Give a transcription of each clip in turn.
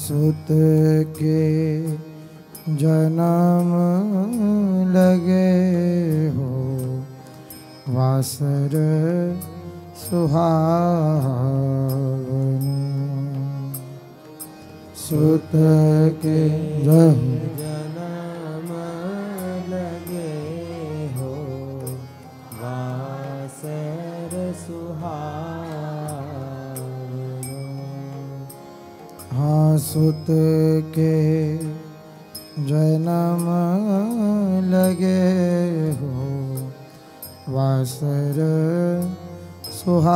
सुत के जन्म लगे हो वासर सुहावन। सुत के जन्म लगे हो वासर सुहावन। हाँ सुत के जन्म लगे हो वासर सुहावन।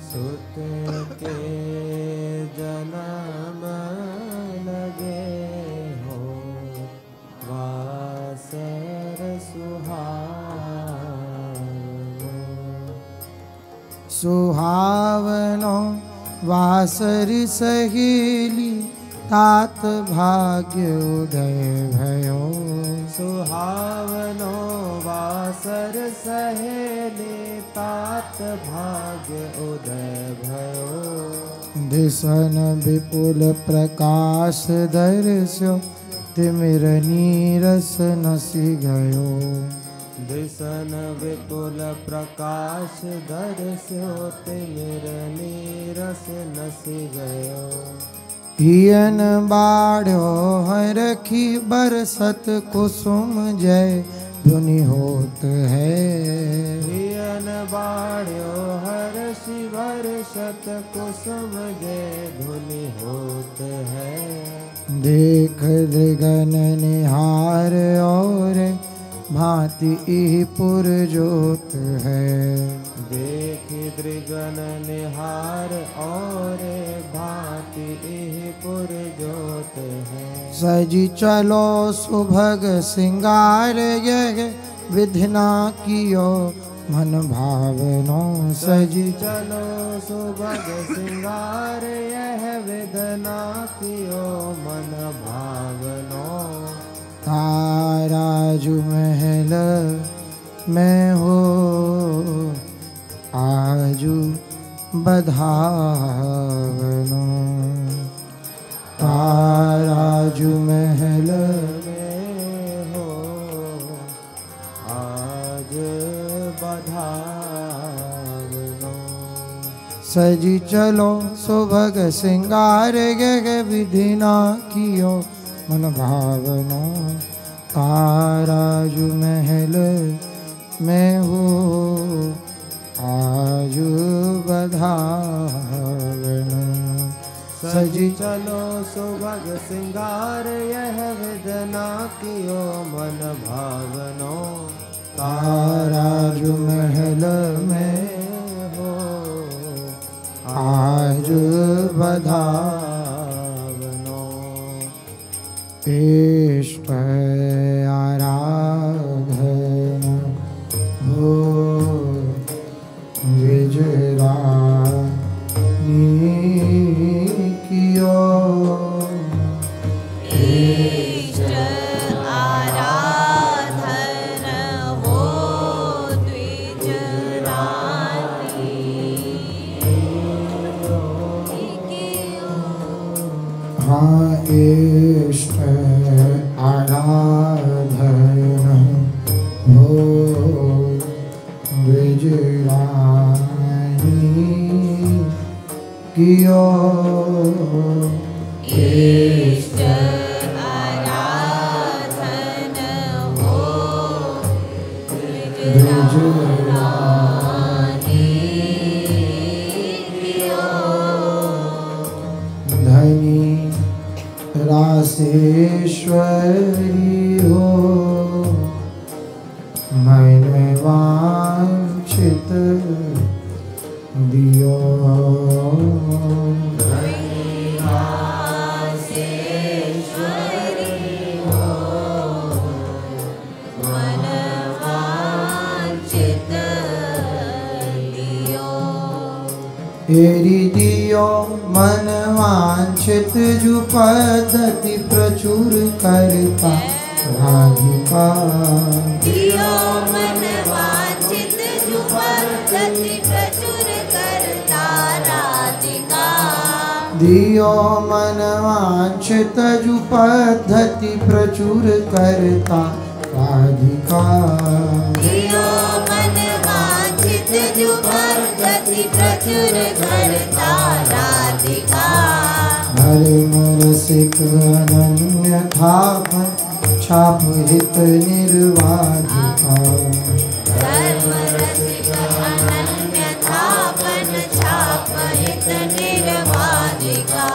सुत के जन्म लगे हो वासर सुहावन। सुहावनो वासरी सहेली तात भाग्य उदय भयो। सुहावनो वासर सहेली तात भाग्य उदय भयो। दिसन विपुल प्रकाश दर्श्यो तिमिर नीरस नसी गयो। दिसन विपुल प्रकाश दर्श्यो तिमिर नीरस नसी गयो। हियन बाढ़ो हरखी बरसत कुसुम जय धुनि होत है। हियन बाढ़ो हर्षि वर्षत कुसुम जय धुनि होत है। देख दृगन निहार और भांति इह पुरजोत है। देख दृगन निहार और भांति इह पुरजोत है। सजी चलो सुभग सिंगार यह विधना कियो मन भावनो। सजी चलो सुभग सिंगार यह विधना कियो मन भावनो। ताराजू महल में हो आजू बधावनो। ताराजू महल में हो आज बधावनो। सजी चलो सुभग सिंगार गग विधिना कियो मन भावनो। ताराजू महल में हो आजू बधावनो। सजी चलो सुभग सिंगार यह विधना कियो मन भावनो। ताराजू महल में हो आज बधावनो। इष्ट आराधन हो विजरानी कियो। इष्ट आराधन हो द्विजरानी कियो। हाँ इष्ट आराधन हो विजरानी कियो। इष्ट आराधन हो विजरानी कियो। धनी रासेश्वरी हो मन वांछित दियो। एरी दियो मन वांछित जु पद्धति प्रचुर करता राधिका। दियो मन वांछित जु पद्धति प्रचुर करता राधिका। दियो मन वांछित जु पद्धति प्रचुर करता राधिका दियो मन वांछित जो पद्धति प्रचुर करता राधिका धर्म रसिक अनन्य थाप छाप हित निर्वाधिका धर्म रसिक अनन्य थापन छाप हित निर्वाधिका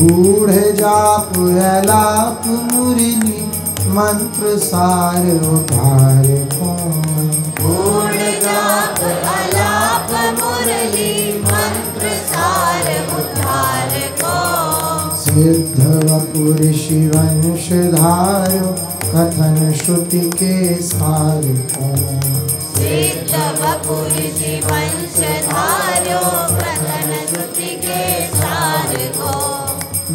गूढ़ जाप अलाप मुरली मंत्र सार उधार कौन गूढ़ जाप अलाप मुरली मंत्र सार उद्धार को सिद्ध वपुर शिवंश धारो कथन श्रुति के सार कौन सिद्ध वपुर शिवंश धार्यो कथन श्रुति के सार को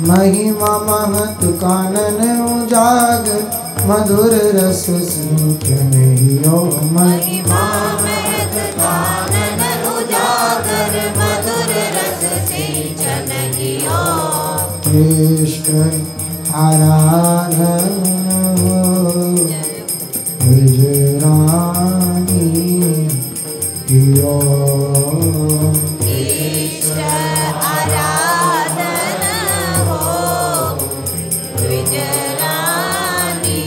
महिमा महत कानन उजागर मधुर रस सिंचन हियो महिमा महत कानन उजागर मधुर रस सिंचन कियो कृष्ण आराधन विजरानी हियो इष्ट आराधन हो विजरानी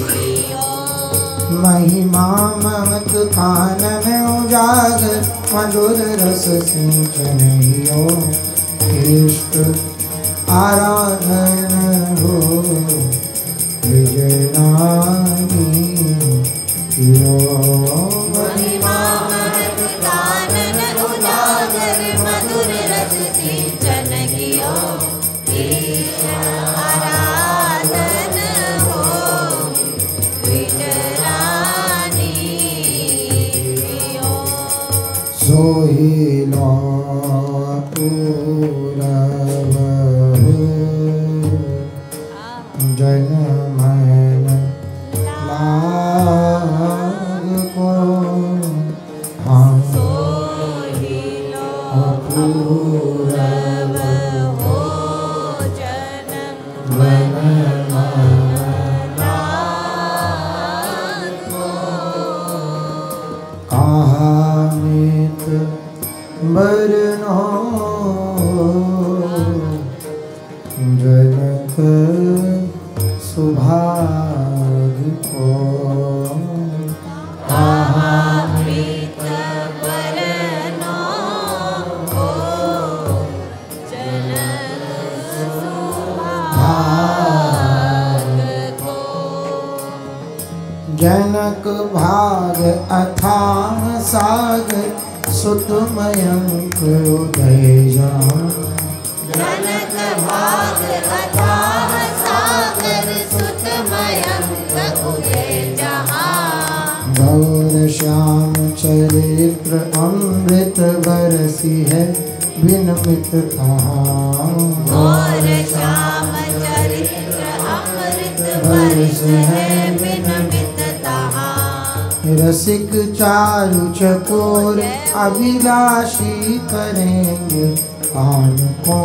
कियो महिमा महत कानन उजागर मधुर रस सिंचन हियो कृष्ण आराधन हो विजयरानी हियो महिमा महत कानन उजागर मधुर रस सिंचन कियो इष्ट आराधन हो विजरानी कियो सोहिलो पूरब जन मन लाग को हम सोहिलो पूरब हो जनम मन कहामित बरनो जनक सुभाग को कहामित बरनो हो जनक सुभाग को जनक भाग अथाह सागर सुतमयंक उदय जान जनक भाग अथाह सागर सुत मयंक उदय जहाँ गौर श्याम चरित्र अमृत बरसी है विनमित तहाँ और श्याम चरित्र अमृत बरस है विनमित तहाँ रसिक चारु चकोर अभिलाषी करेंगे कान को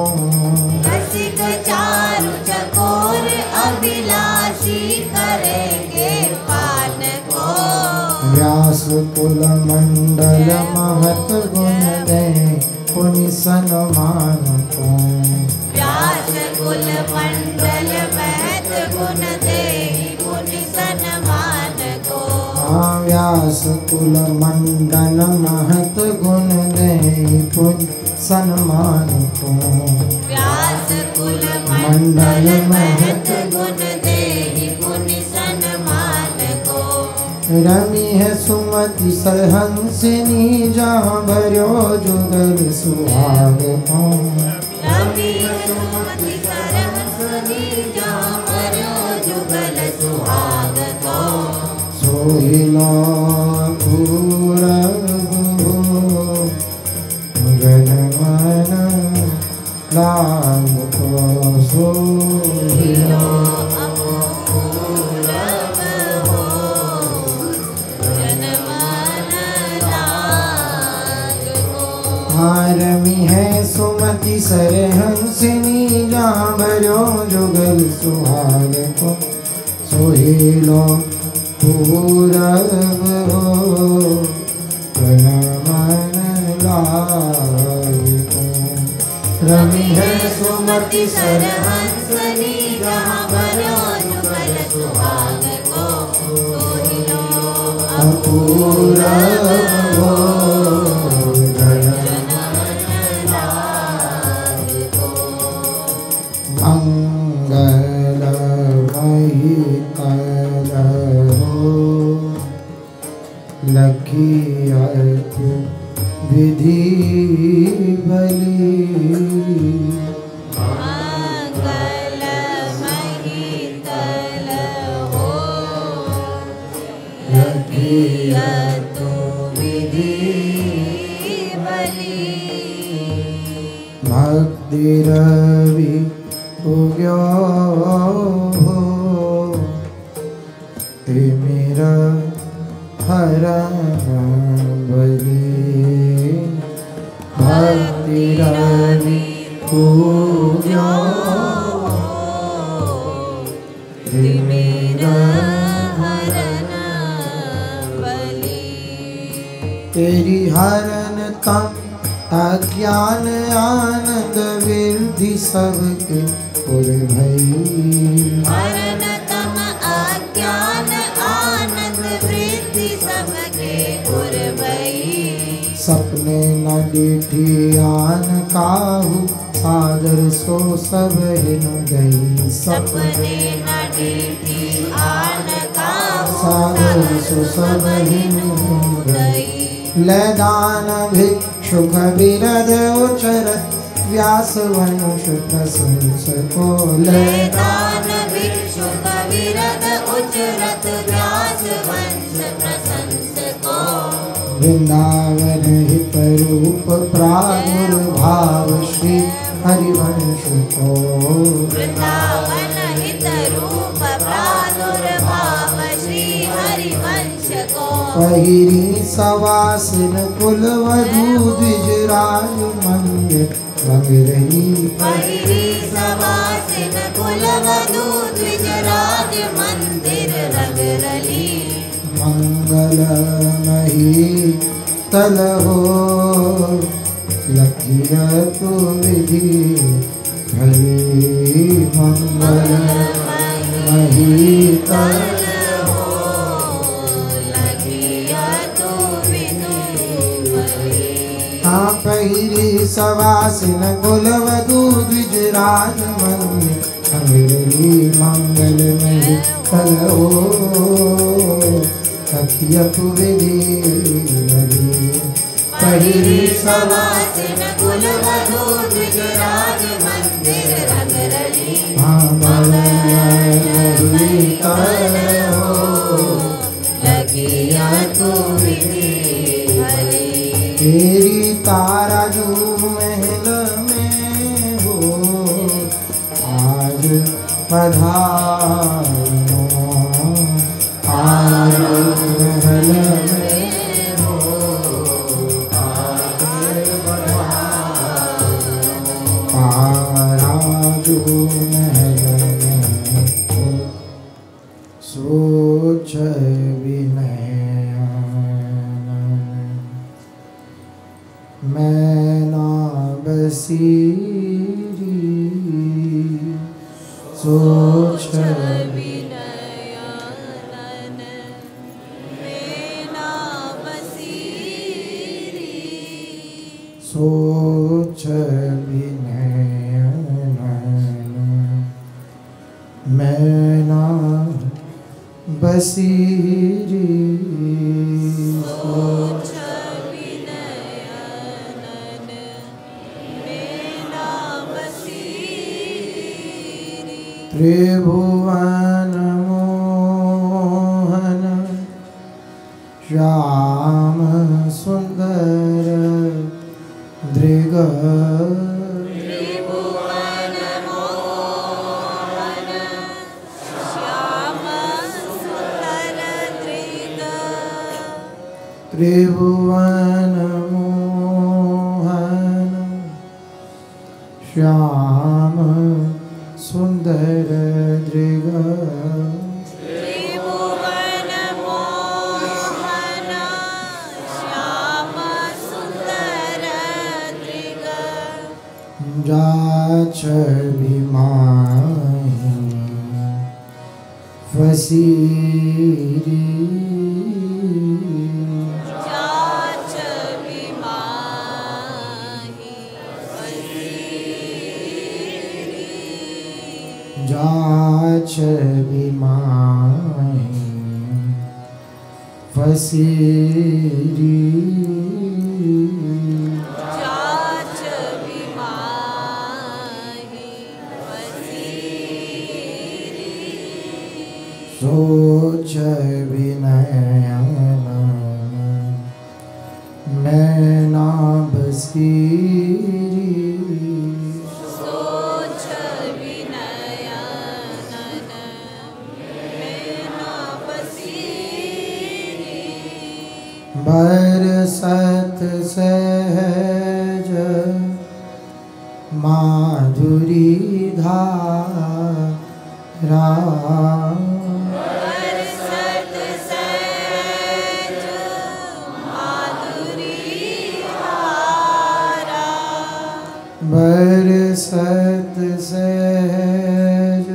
रसिक चारु चकोर अभिलाषी करेंगे पान को व्यास कुल मंडल महत गुण दे पुनि सन्मान को व्यास कुल मंडल महत गुण दे पुनि सन्मान को व्यास कुल मंडल महत गुण दे पुनि सन्मान को व्यास कुल मंडल महत गुण दे पुनि सन्मान को रमी है सुमति सरहंसिनी जहाँ भर्यो जुगल सुहाग को रवि सुमति सरहंसनी जहाँ भर्यो जुगल सुहाग को सोहिलो पूरब जन मन लाग को सोहिलो अपूरब हो जनमन लाग को रमी है सुमति सरहंसिनी जहाँ भरो जुगल सुहाग को सोहेलो पूरब हो मन लागे को। रमी है सुमति सरहंसनी जहाँ भरो जुगल सुहाग को सोहिलो पूरब हो मंगलमयी कलहो लखियत विधि बली। मंगलमयी कलहो लखियत विधि बली। भक्ति रवि उग्यो हो मेरा हरण बली। भक्ति रवि उग्यो मेरा हरण बली। तेरी हरण तम अज्ञान आनंद वृद्धि सबके पुर भई। हरण तम अज्ञान आनंद वृद्धि सबके पुर भई। सपने न डिठी आन काहू सादर सो सब हिनु गई। सपने न डिठी आन काहू सादर सो सब हिनु गई। लदान भिक्षुक बिरद उचरत व्यास वंश प्रशंस को। लदान भिक्षुक विरद उचरत व्यास वंश प्रशंस को। वृंदावन हित रूप प्रादुर्भाव श्री हरिवंश को। वृंदावन हित रूप प्रादुर्भाव श्री हरिवंश को। पहिरी सवासिन कुल वधू द्विजराज मंदिर रंग रही। पहिरी सवासिन कुल वधू द्विजराज मंदिर रंग रली। मंगलमयी तलहो लखियत विधि भली। मंगलमयी तलहो लखियत विधि भली। हाँ पहिरी सवासिन कुल वधू द्विजराज मंदिर रंगरली। मंगलमयी तलहो लखियत विधि भली। पहिरी सवासिन कुल वधू द्विजराज मंदिर रंग रली। मंगलमयी तलहो लखियत विधि भली। तेरी तारा जो महल में हो आज पधारो। आज महल में हो आज पधारो। तारा जो महल में हो सोच विनय मैना बसीरी सोच विनयनन मैना बसीरी। सोच विनयनन मैना बसीरी। सोच विनयनन मैना बसीरी। त्रिभुवन मोहन श्याम सुंदर दृग। त्रिभुवन मोहन श्याम सुंदर दृग। त्रिभुवन मोहन श्याम सुंदर दृग त्रिभुवन मोहन श्याम सुंदर दृग जाच विमाहि वसीरी जाच विमाहि वसीरी जाच विमाहि वसीरी जाच विमाहि वसीरी सोच विनयन नैना बसीरी सोच विनयनन नैना बसीरी बरसत सहज माधुरी धारा बरसत सहज माधुरी धारा बरसत सहज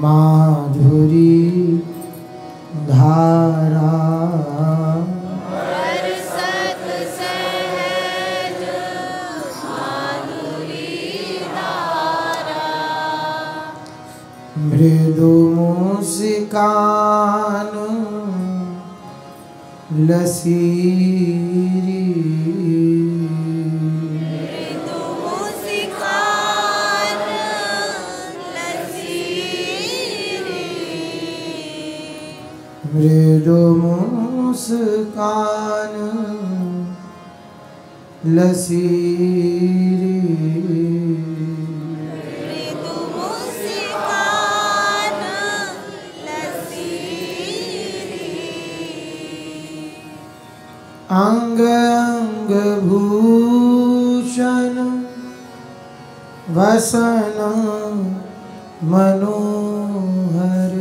माधुरी धारा बरसत सहज माधुरी धारा मृदु मुस्कान लसीरी मृदु मुस्कान लसीरी मृदु मुस्कान लसीरी मृदु मुस्कान लसीरी अंग अंग भूषण वसन मनोहर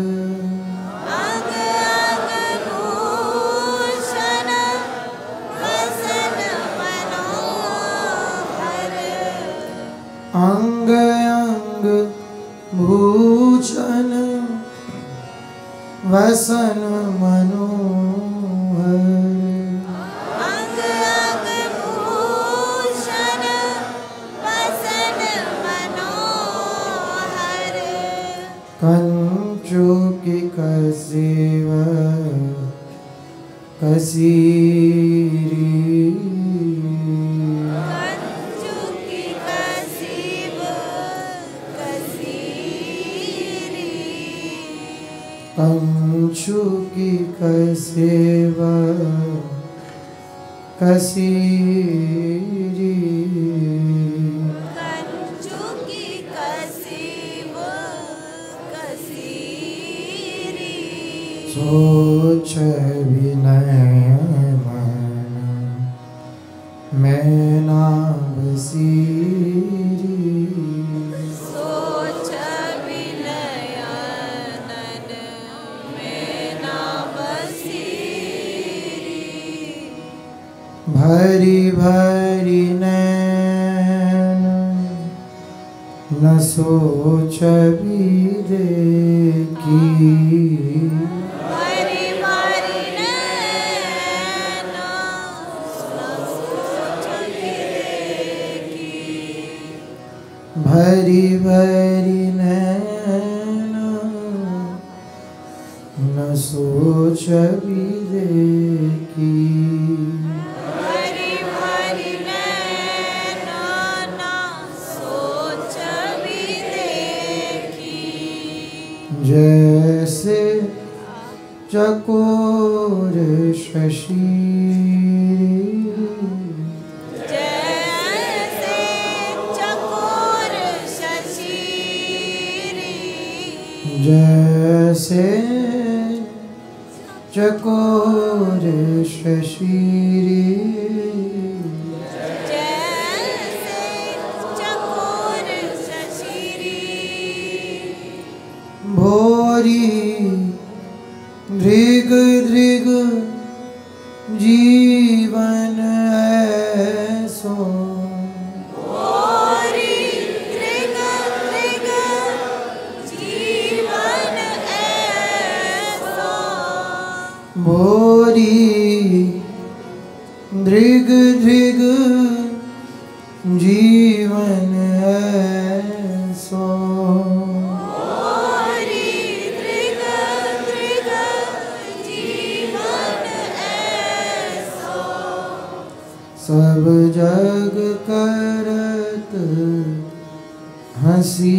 अंग अंग भूषण वसन मनोहर अंग अंग भूषण वसन मनोहर अंग अंग भूषण वसन मनोहर कंचुकी कसीव कसीरी कंचुकी कसीब कसीरी कंचुकी कसीव कसीरी कंचुकी कसीब कसीरी सोच विनय मन मैना बसीरी सोच विनयनन मैना बसीरी भरी भरी नैन न सोच भी देखी हरि हरि नैना सोच देखी भरी भरी नैन न सोच भी देखी हरि हरि नैना ना सोच भी देखी जैसे चकोर शशि जैसे चकोर शशीरी जैसे चकोर शशीरी जैसे जीवन ऐसो सब जग करत हंसी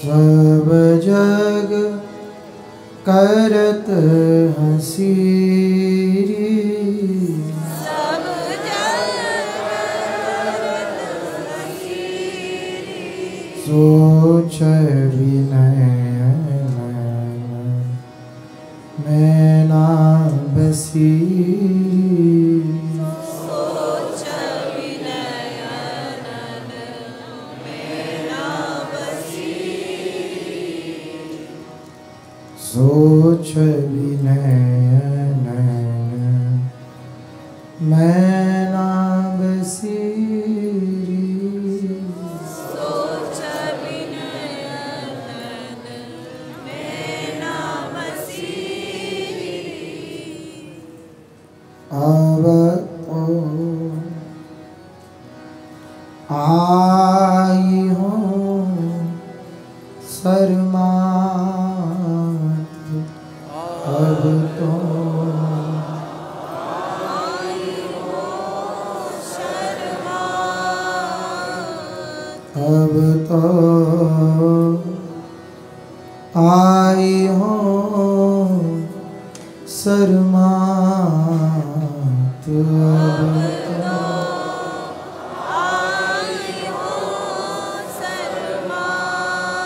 सब जग करत हंसी सोच विनय मैं ना बसी सोच विनय मैं ना बसी अब आई हूँ शर्मा अब तो आई हूँ शर्मा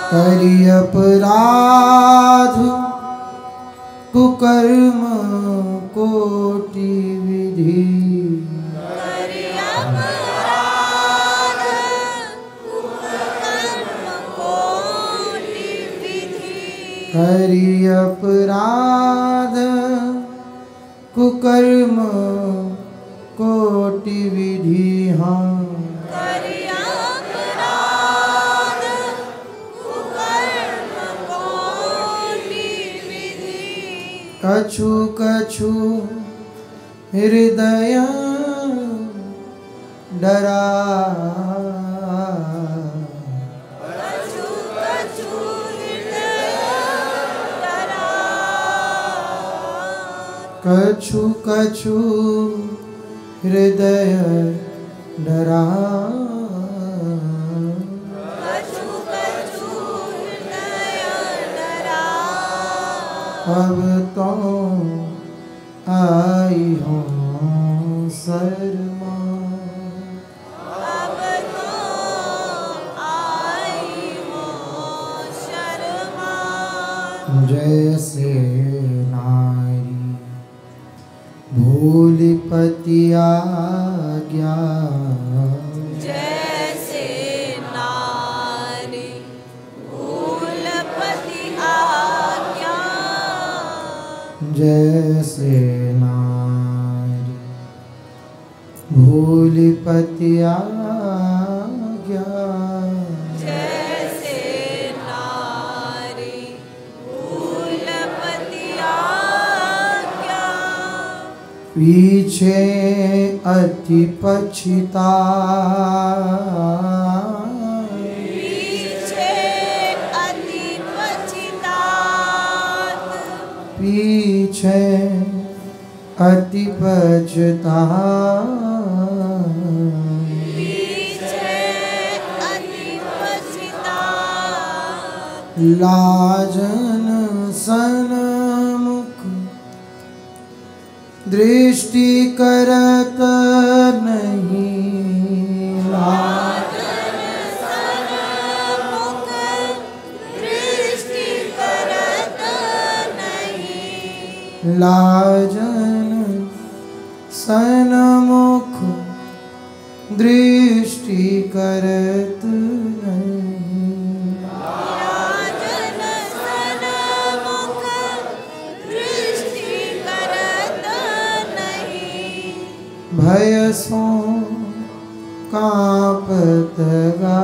करी अपराध कुकर्म कोटि विधि करी अपराध कुकर्म कोटि विधि हम कछु कछु हृदय डरा कछु कछु हृदय डरा अब तो आई हूँ शर्मा जैसे नारी भूल पति आज्ञा जैसे नारी भूल पति आज्ञा जैसे नारी भूल पति आज्ञा जैसे नारी भूल पति आज्ञा पीछे अति पछता पीछे अति पछता लाजन सन्मुख दृष्टि करत नहीं लाजन सन्मुख दृष्टि करत नहीं लाजन सन्मुख दृष्टि करत नहीं लाजन सन्मुख दृष्टि करत नहीं भय सो कांपत गा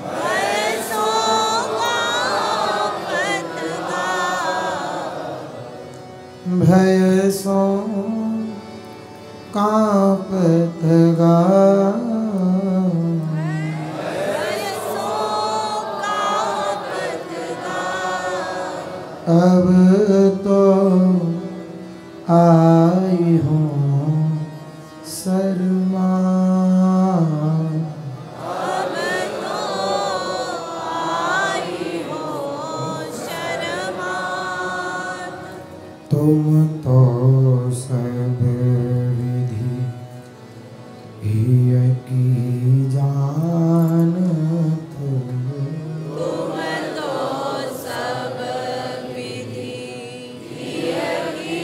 भय सो भय सो कांपत गाय। अब तो आई हूँ शर्मा। अब तो आई हो शर्मा। तुम तो सब विधि हिय की जानत। तुम तो सब विधि हिय की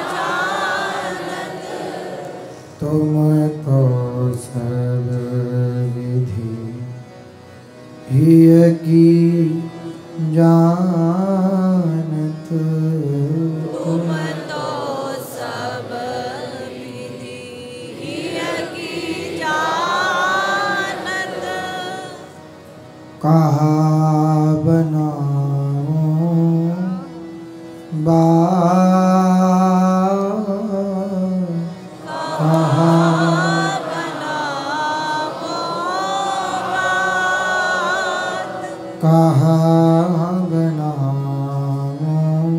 जानत। तुम तो सब विधि हिय की जानत। तुम तो सब विधि हिय की जानत। कहा बनाओ कहा कहा बनाओ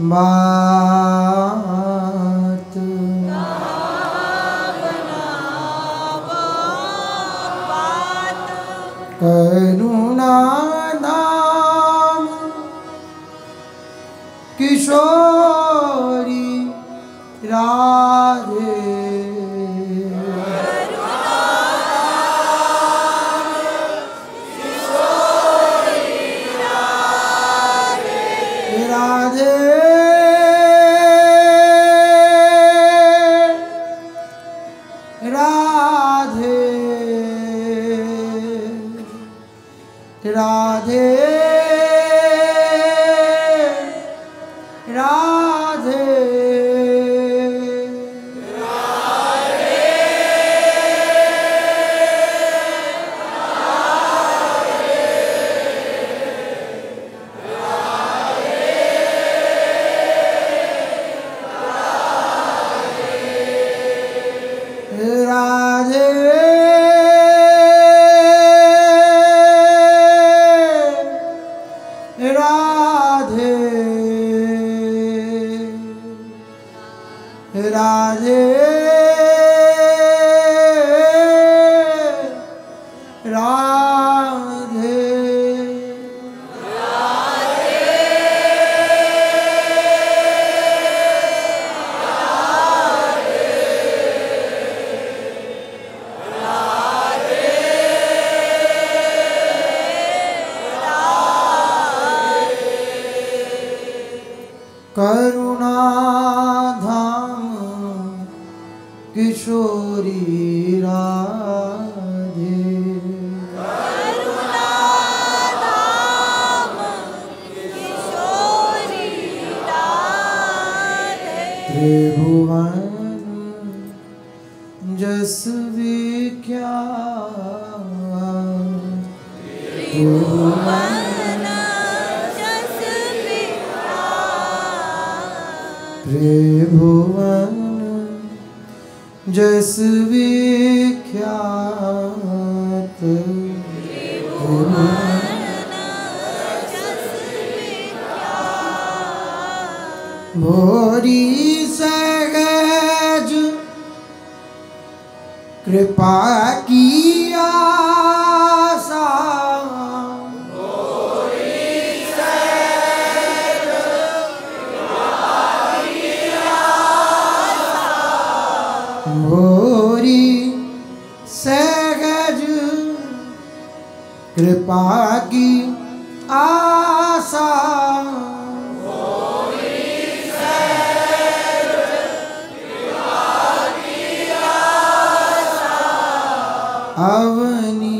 बात। करुणा नाम किशोरी राधे। राधे राधे राधे राधे राधे राधे राधे राधे करुणा धाम किशोरी राधे। करुणा धाम किशोरी राधे। त्रिभुवन जस विख्यात। त्रिभुवन जस विख्यात। त्रिभुवन जस विख्यात। भोरी सहज कृपा की आशा। भोरी सहज कृपा की आशा। अवनी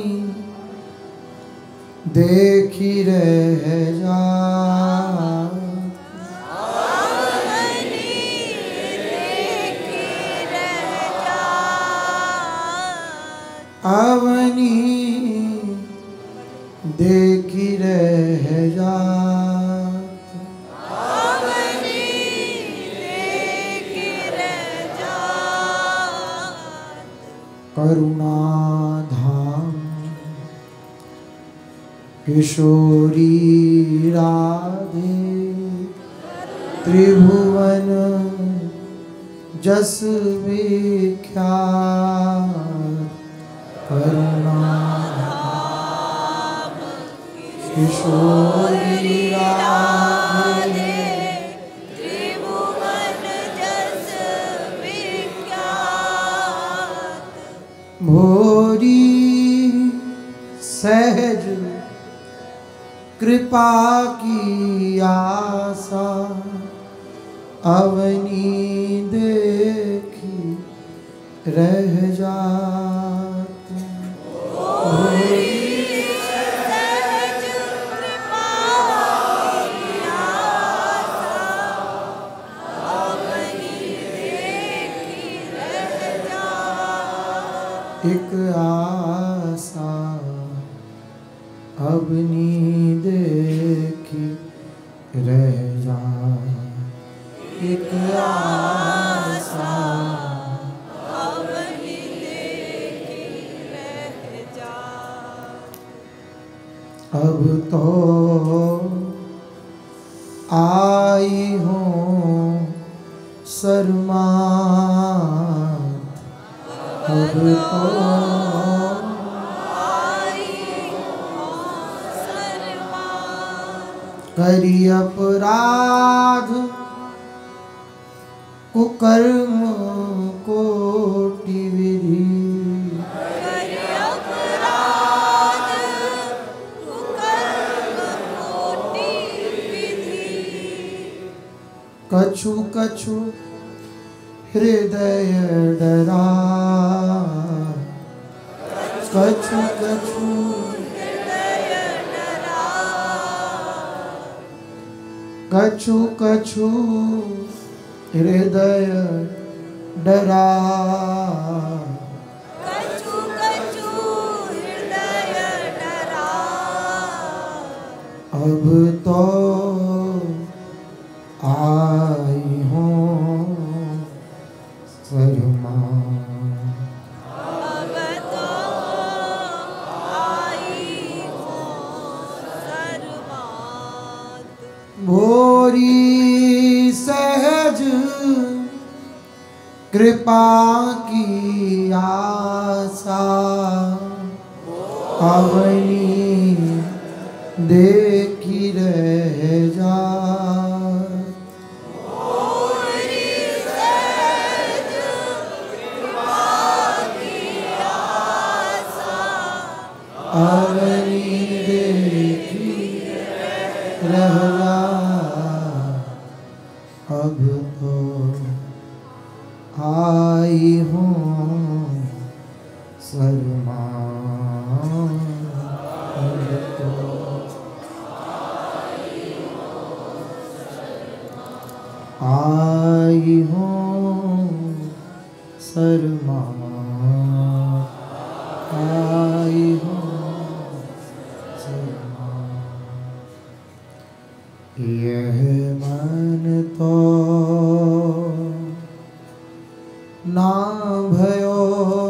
देखी रह जा। अवनी देखी रह जा। करुणाधाम किशोरी राधे त्रिभुवन जस विख्यात करुणाधाम किशोरी राधे त्रिभुवन जस विख्यात भोरी सहज कृपा की आशा अवनी देखी रह जाती सहज कृपा की आशा अपनी देखी रह जाती एक आशा अवनी देखी रह जा एक आशा अपनी देखी रह जाती अब तो आई हूँ शर्मा अब तो करी अपराध कुकर्म कोटि विधि कछु कछु हृदय डरा कछु कछु कछु कछु हृदय डरा कछु कछु हृदय डरा अब तो आई हूँ शर्मा अब तो आई हूँ शर्मात भोरी सहज कृपा की आशा अवनी देखी रह जा अवनी देखी रह जा अब तो आई हूँ शर्मा अब तो आई हूँ शर्मा आई हूँ शर्मा यह मन तो ना भयो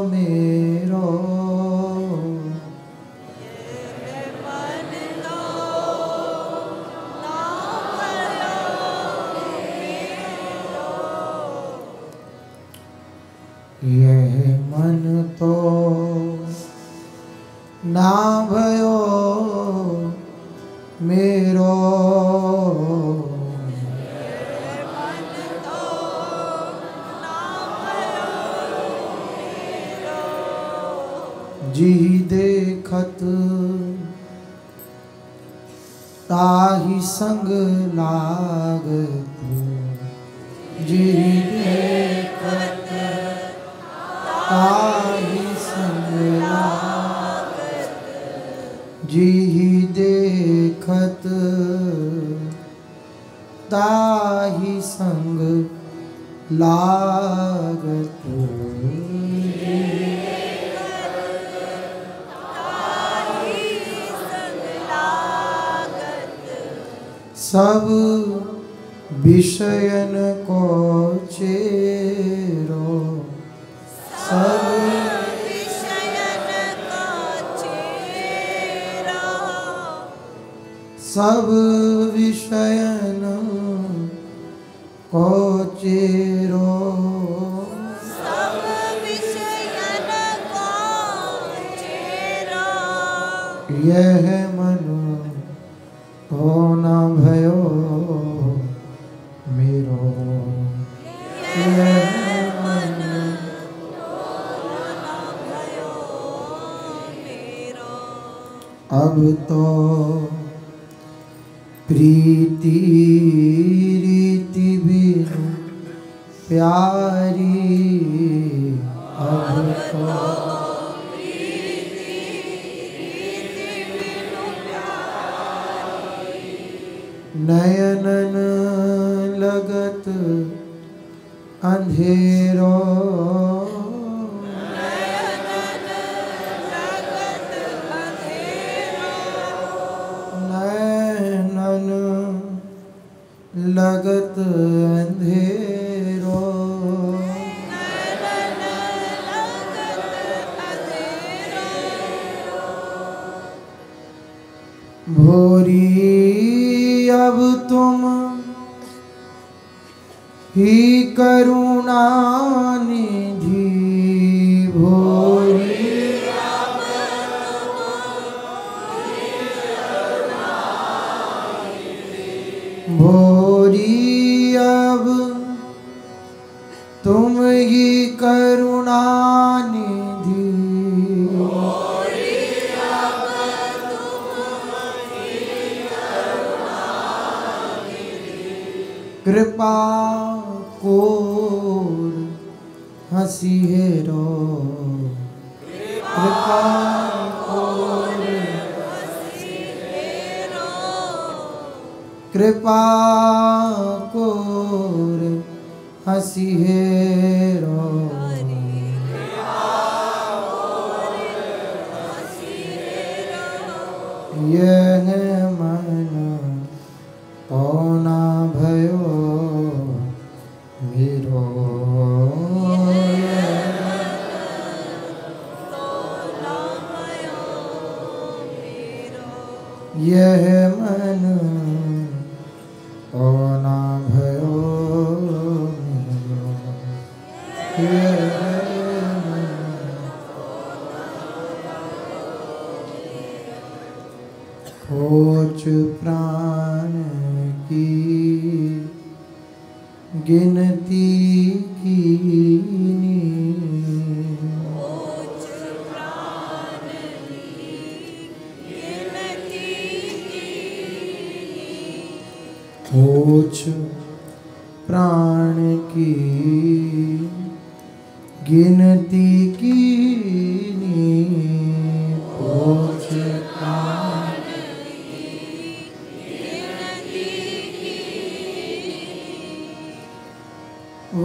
मेरो मन लो ना भयो यह मन तो ना भयो मेरो जी देखत ताहि संग लागत जी देखत ताहि संग लागत जी देखत ताहि संग लागत सब विषयन को चेरो सब सब विषयन को चेरो सब विषयन को चेरो यह मन को न भयो मेरो यह मन भयो मेरो अब तो प्रीति रीति बिनु प्यारी अब तो नयनन लगत अंधेरो नयनन लगत अंधेरो भोरी अब तुम ही करुणा निधि भोरी भोरी अब तुम ही करुणा निधि कृपा कोर हंसी हेरो कृपा कोर कृपा कोर हंसी हेरो यह मन पौना भयो मेरो यह मन पौना भयो मेरो यह खोज प्राण की गिनती कीनी खोज प्राण की गिनती कीनी खोज प्राण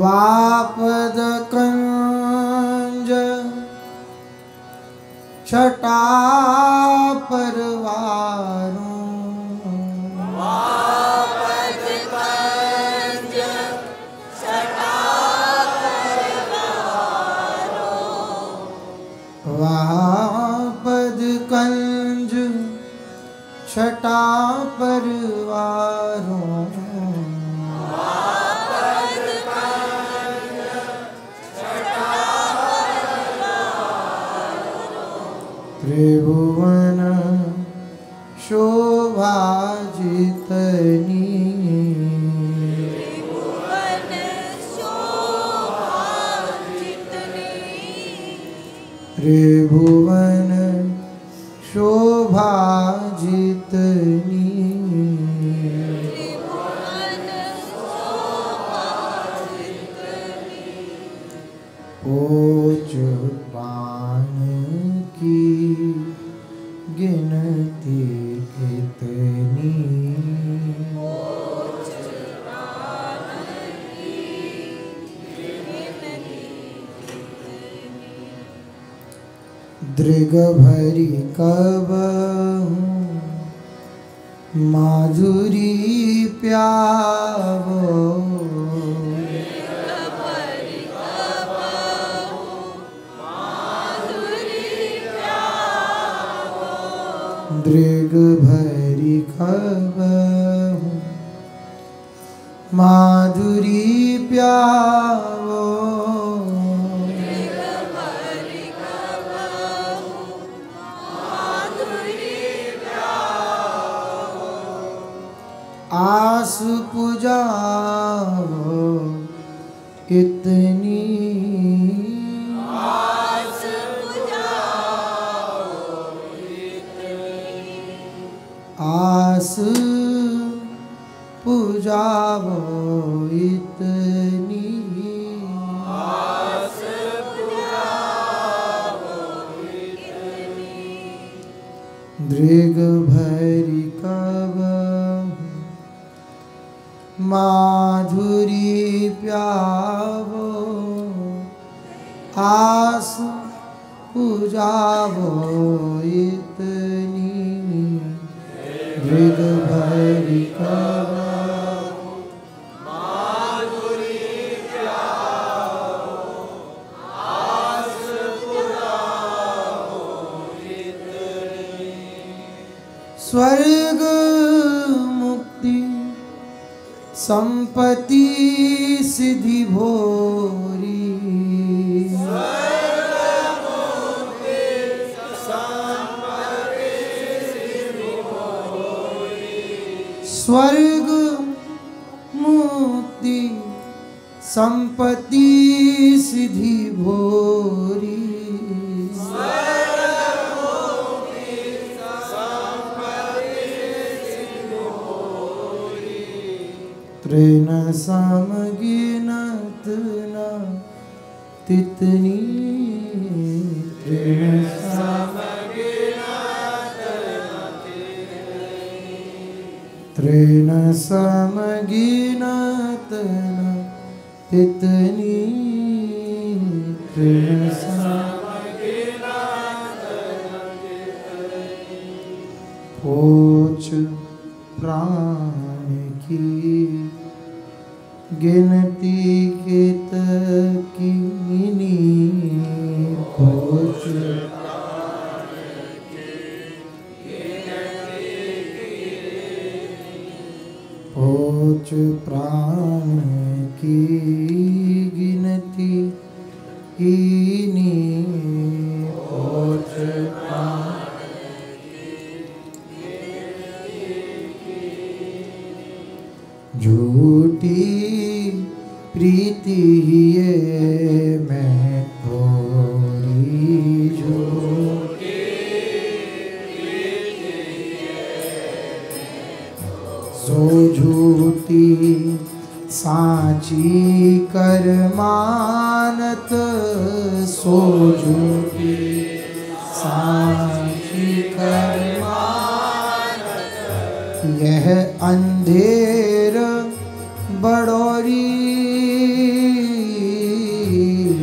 वापद कंज छटा परवारों वापद कंज छटा परवारों त्रिभुवन शोभा जितनी त्रिभुवन शोभा जितनी ओज पान की गिनती कितनी दृग भरी कब माधुरी प्यावो दृग भरी कबहु माधुरी प्यावो आस पुजाओ इतनी आस पुजाओ आस पुजाओ इतनी आस पुजाओ इतनी दृग भरी कबहु माधुरी प्यावो आस पुजावो इतनी दृग भरी कबहु माधुरी प्याओ आस पुजाओ इतनी स्वर्ग मुक्ति संपत्ति सिद्धि भोरी स्वर्ग मुक्ति संपत्ति सिद्धि भोरी तृण समगिनत न तितनी तृण तृण समगिनत न तितनी तृण पोच प्राण की गिनती कित कीनी पोच पोच प्राण की गिनती कीनी पोच प्राण झूठी प्रीति ये मैं थोड़ी झूठी सो झूठी साची कर मानत सो झूठी साची कर मानत यह अंधेर बड़ोरी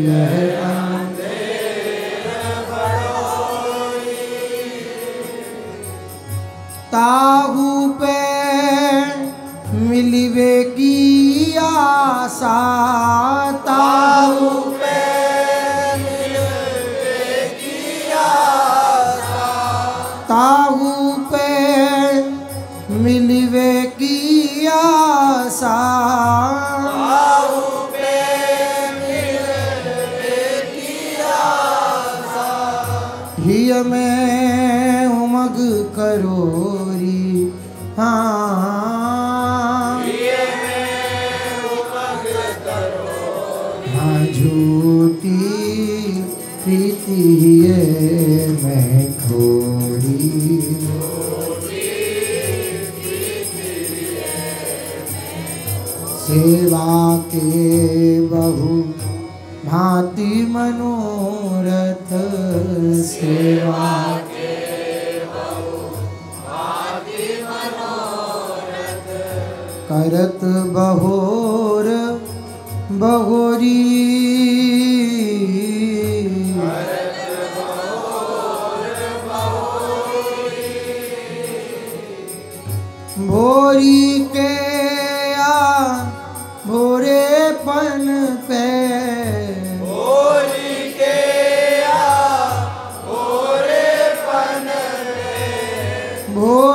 यह अंधेर बड़ोरी ताहू पे मिलिवे की आशा ताहू पे मिलिवे की आशा ताहू पे मिलिवे की आशा पे मिलवे की आशा हिय में उमग करोरी हाँ हिय में उमग करोरी हाँ झूठी प्रीति है मैं थोड़ी सेवा के बहु भांति मनोरथ सेवा के बहु भांति मनोरथ करत बहोर बहोरी भोरी के भोरेपन पे भोरी के भोरेपन पे भोर